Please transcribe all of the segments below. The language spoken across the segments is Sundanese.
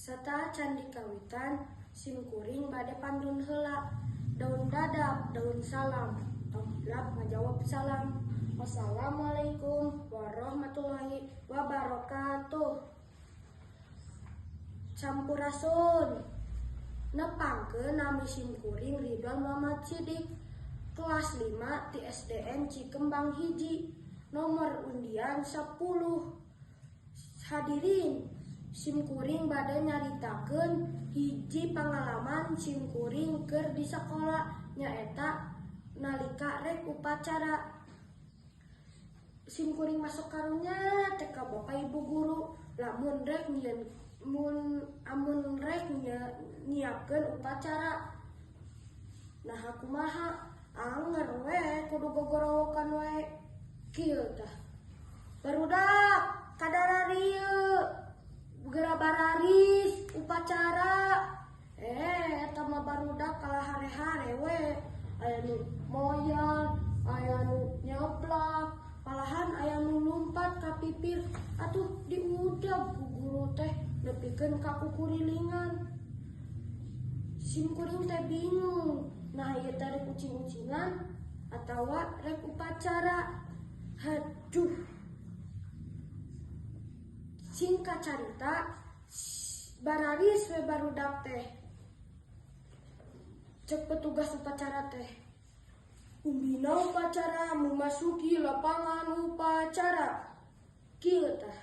Serta candi kawitan simkuring bade pandun heula. Daun dadap, daun salam. Tongklap ngajawab salam. Wassalamualaikum warahmatullahi wabarakatuh. Sampurasun. Nepangkeun nami simkuring Ridwan Muhammad Sidik. Kelas 5 di SDN Cikembang Hiji. Nomor undian 10. Hadirin, simkuring bade nyaritakeun hiji pangalaman simkuring keur di sakola nyaeta nalika rek upacara. Simkuring masuk karunya teh ka bapak ibu guru lamun rek nyiapkeun upacara. Nah kumaha anger we kudu gogorowokan we kieu tah. Barudak kadara rieu geura bararis upacara. Eta mah barudak kalah hare-hare we. Aya nu moyal, aya nu nyeblak, malahan aya nu lumpat ka pipir. Atuh diudag ku guru teh nepikeun ka kukurilingan. Simkuring teh bingung. Nah ieu teh rek ucing-ucingan atawa rek upacara. Haduh. Singkat carita, bararis we barudak teh. Cek petugas upacara teh. Umbina upacara memasuki lapangan upacara. Kieu tah.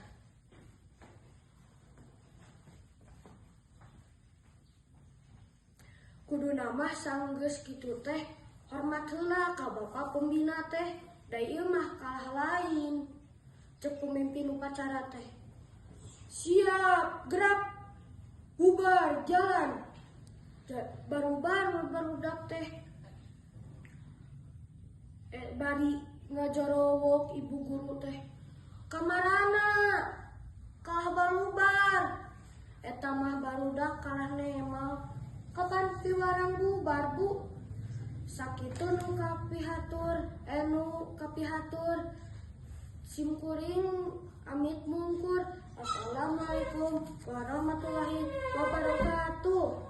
Kudu namah sanggeus kitu teh hormat heula ka bapak pembina teh. Da ieu mah kalah lain. Cek pemimpin upacara teh. Siap, gerak, bubar, jalan. Barudak teh bari ngajorowok ibu guru teh. Kamarana kalah balubar. Eta mah barudak kalah nemal. Kapan piwarang bubar bu? Sakitu nu kapihatur simkuring amit mungkur. Assalamualaikum warahmatullahi wabarakatuh.